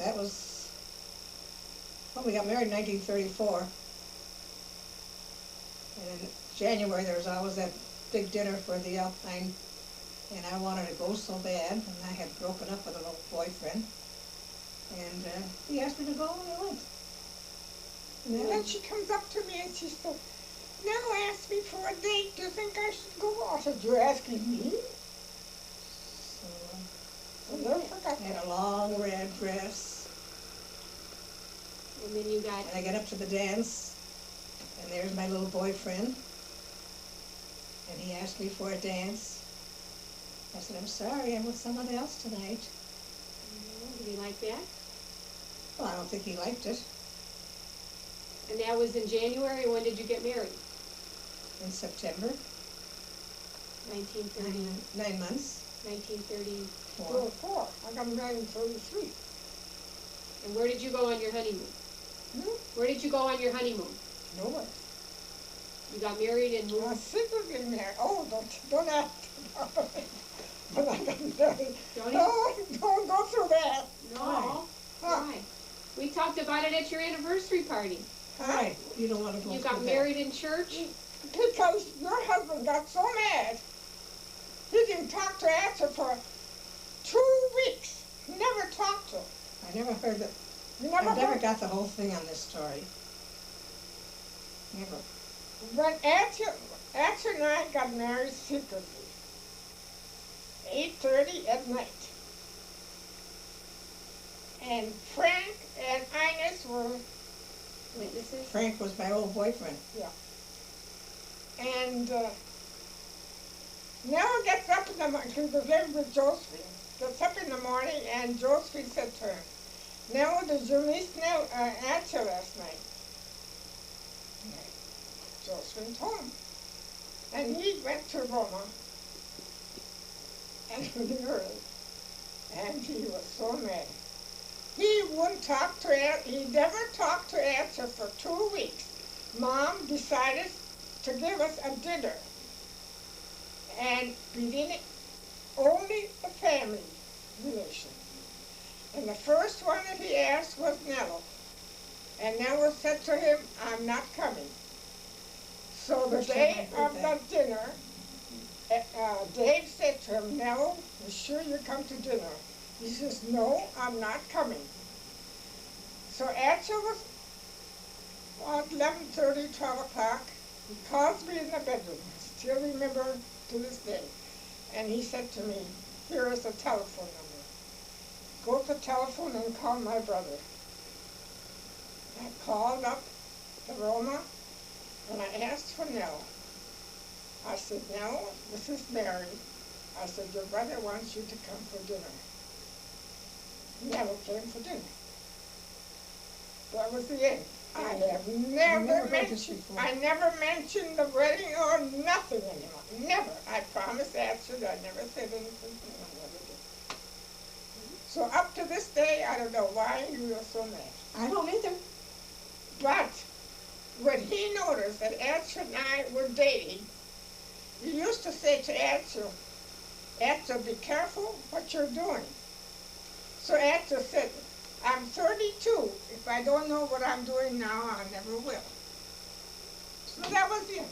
that was, well, we got married in 1934. And in January, there was always that big dinner for the Alpine, and I wanted to go so bad, and I had broken up with an old boyfriend, and he asked me to go, and I went. And then she comes up to me and she said, "Now ask me for a date. Do you think I should go?" I said, "You're asking me?" So, I never forgot I had that. a long red dress, And then you got, and I get up to the dance, and there's my little boyfriend, and he asked me for a dance. I said, "I'm sorry, I'm with someone else tonight." did he like that? Well, I don't think he liked it. And that was in January, when did you get married? In September, 1930, 9 months. 1934. 4. I got married in 33. And where did you go on your honeymoon? Where did you go on your honeymoon? Nowhere. You got married and I was moved? secretly married. Oh, don't ask about it. But I got married. Don't Don't go through that. No. Huh. Why? We talked about it at your anniversary party. Right, you don't want to go You through got that. married in church? Because your husband got so mad, he didn't talk to Asher for 2 weeks. He never talked to her. I never heard that. You I never never heard. got the whole thing on this story. Never. When Asher and I got married secretly, 8:30 at night. And Frank and Ines were, Witnesses? Frank was my old boyfriend. and Nell gets up in the morning, she was living with Josephine, gets up in the morning and Josephine said to her, "Nell, did you miss Asher last night?" Josephine told him. And he went to Roma and he heard it. And he was so mad. He wouldn't talk to Asher. He never talked to Asher for 2 weeks. Mom decided to give us a dinner. And we didn't, only a family relation. And the first one that he asked was Nello. And Nello said to him, "I'm not coming." So the First time day I heard of the that. dinner, Dave said to him, "Nello, you sure you come to dinner?" He says, "No, I'm not coming." So Asher was about 11:30, 12 o'clock. He calls me in the bedroom. I still remember to this day. And he said to me, "Here is a telephone number. Go to telephone and call my brother." I called up to Roma and I asked for Nell. I said, "Nell, this is Mary." I said, "Your brother wants you to come for dinner." Never came for dinner. That was the end. I have never never heard this mentioned, before. I never mentioned the wedding or nothing anymore. Never. I promised Asher I never said anything. I never did. So up to this day, I don't know why you were so mad. I don't either. But when he noticed that Asher and I were dating, he used to say to Asher, "Asher, be careful what you're doing." So Asher said, "I'm 32. If I don't know what I'm doing now, I never will." So that was it.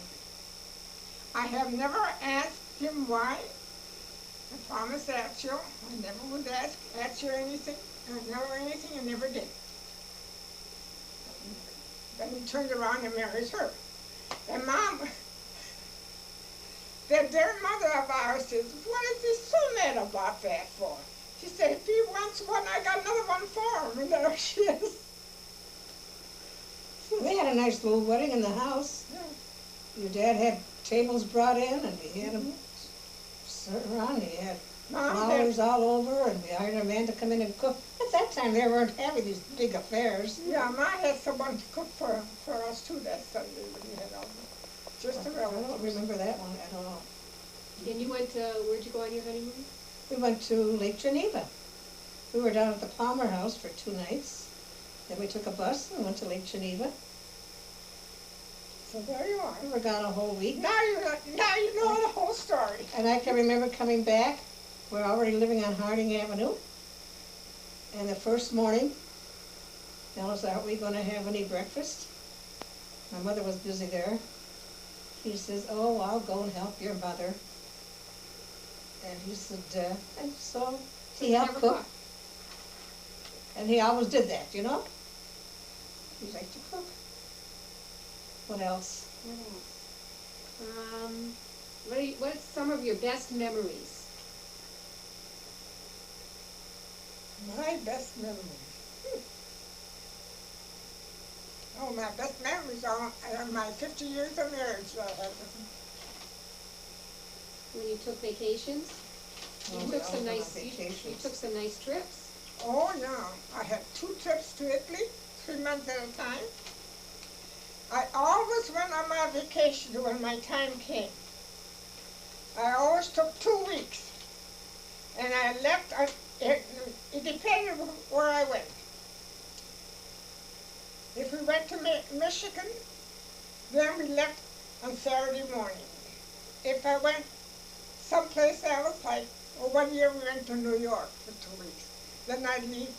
I have never asked him why. I promised Asher I never would ask Asher anything. I never did. Then he turned around and marries her. And Mom, their mother of ours says, "What is he so mad about that for?" She said, "If he wants one, I got another one for him." And there she is. We had a nice little wedding in the house. Yeah. Your dad had tables brought in, and we had them set around. He had Mom flowers all over, and we hired a man to come in and cook. At that time, they weren't having these big affairs. Yeah, Ma had someone to cook for us too that Sunday when we had all just a I don't relative. remember that one at all. And you went to, where'd you go on your honeymoon? We went to Lake Geneva. We were down at the Palmer House for 2 nights. Then we took a bus and went to Lake Geneva. So there you are. We were gone a whole week. Now you know the whole story. And I can remember coming back. We're already living on Harding Avenue. And the first morning, Alice, aren't we gonna have any breakfast? My mother was busy there. He says, oh, I'll go and help your mother. And he said, and so he helped cook. And he always did that, you know? He liked to cook. What else? What else? What's some of your best memories? My best memories. Oh, my best memories are my 50 years of marriage. When you took vacations? Oh, You we took always some went on nice, you vacations. took some nice trips. Oh, yeah. I had 2 trips to Italy, 3 months at a time. I always went on my vacation when my time came. I always took 2 weeks. And I left, it depended where I went. If we went to Michigan, then we left on Saturday morning. If I went someplace else, like 1 year we went to New York for 2 weeks, then I'd leave.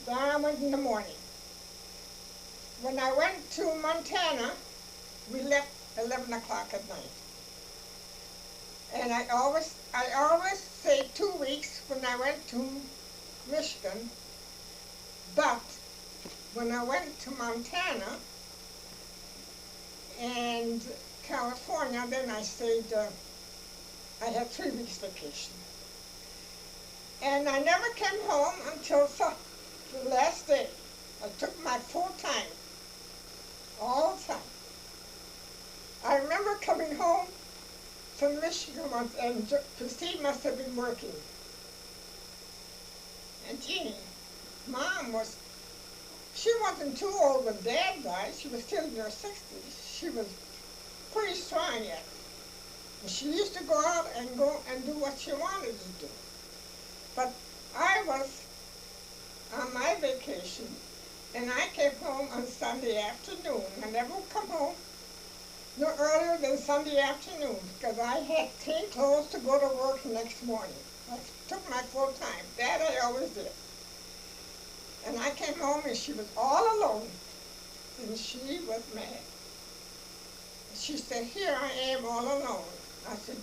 Then I went in the morning. When I went to Montana, we left 11 o'clock at night. And I always say 2 weeks when I went to Michigan, but when I went to Montana and California, then I stayed, I had 3 weeks vacation. And I never came home until the last day. I took my full time, all the time. I remember coming home from Michigan once, and Christine must have been working. And Jeannie, Mom she wasn't too old when Dad died. She was still in her 60s. She was pretty strong yet. And she used to go out and do what she wanted to do. But I was on my vacation, and I came home on Sunday afternoon. I never would come home no earlier than Sunday afternoon because I had clean clothes to go to work next morning. I took my full time. That I always did. And I came home and she was all alone, and she was mad. She said, here I am all alone. I said,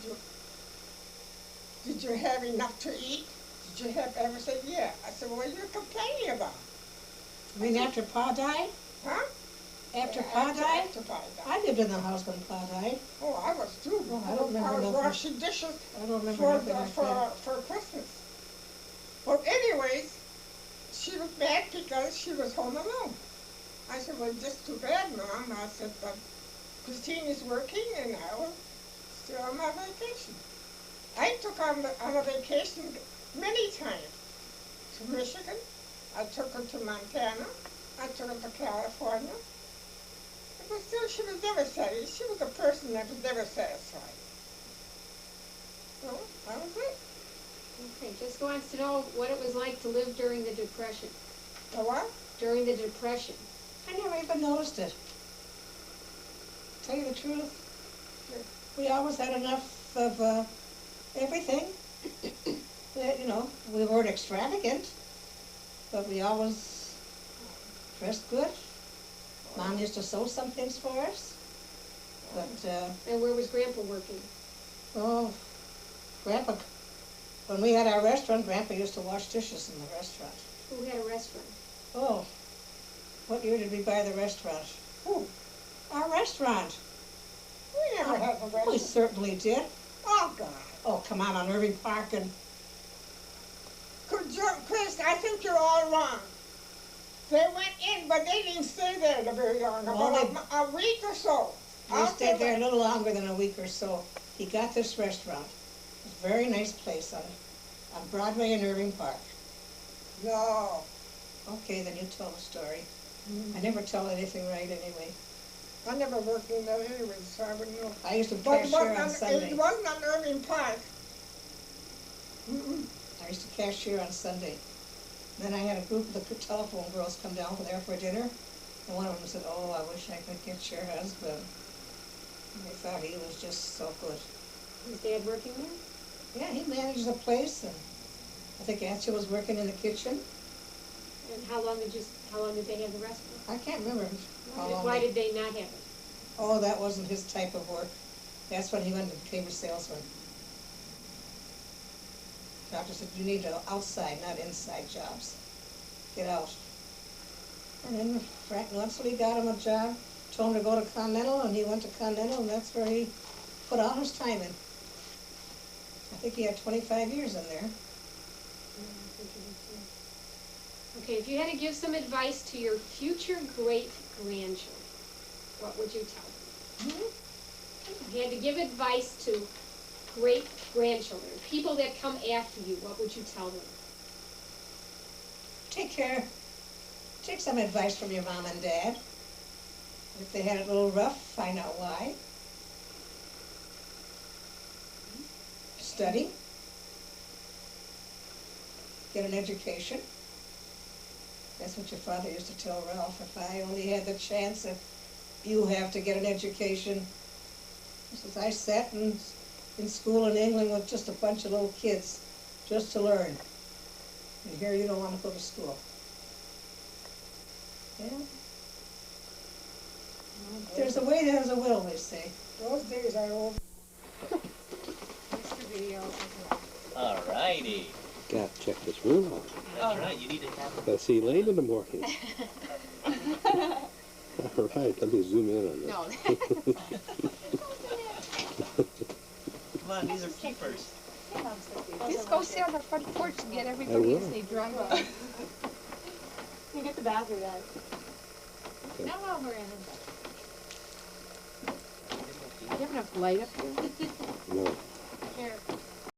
did you have enough to eat? Did you have everything? Yeah. I said, well, what are you complaining about? You mean after Pa died? Huh? After Pa died? After Pa died. I lived in the house when Pa died. Oh, I was too. Oh, I don't remember I was nothing. washing dishes I don't remember nothing like that. for Christmas. Well, anyways, she was mad because she was home alone. I said, well, just too bad, Mom. I said, but Christine is working and I was still on my vacation. I took on a vacation many times to Michigan. I took her to Montana. I took her to California. But still, she was never satisfied. She was a person that was never satisfied. So, that was it. Okay, just wants to know what it was like to live during the Depression. The what? During the Depression. I never even noticed it. Tell you the truth, we always had enough of everything. You know, we weren't extravagant, but we always dressed good. Mom used to sew some things for us. But, And where was Grandpa working? oh, Grandpa, when we had our restaurant, Grandpa used to wash dishes in the restaurant. Who had a restaurant? Oh, what year did we buy the restaurant? Who? Our restaurant. We never had a We restaurant. certainly did. Oh, God. Oh, come on Irving Park and... Chris, I think you're all wrong. They went in, but they didn't stay there very long, Well, about a week or so. We stayed there a little longer than a week or so. He got this restaurant. It's a very nice place on Broadway in Irving Park. No. Okay, then you tell the story. I never tell anything right anyway. I never worked in that anyway, so I wouldn't know. I used to But cashier on Sunday. it wasn't on Irving Park. I used to cashier on Sunday. Then I had a group of the telephone girls come down there for dinner, and one of them said, oh, I wish I could get your husband. And they thought he was just so good. Was Dad working there? Yeah, he manages a place, and I think Aunty was working in the kitchen. how long did they have the rest for? I can't remember how long. Why did they not have it? Oh, that wasn't his type of work. That's when he went to became a salesman. Doctor said, you need outside, not inside jobs. Get out. And then Frank Nutsley got him a job, told him to go to Continental, and he went to Continental, and that's where he put all his time in. I think he had 25 years in there. Okay, if you had to give some advice to your future great-grandchildren, what would you tell them? If you had to give advice to great-grandchildren, people that come after you, what would you tell them? Take some advice from your mom and dad. If they had it a little rough, find out why. Study. Get an education. That's what your father used to tell Ralph. If I only had the chance, if you have to get an education. He says, I sat in school in England with just a bunch of little kids just to learn. And here you don't want to go to school. Yeah. There's a way, there's a will, they say. Those days are over. All righty. Got to check this room out. That's right. You need to have. Gotta see Elaine in the morning. All right, let me zoom in on this. No. Come on, these are keepers. Just go sit on the front porch and get everybody as they drive up. You get the bathroom done. No, over in. Do you have enough light up here? No. Here.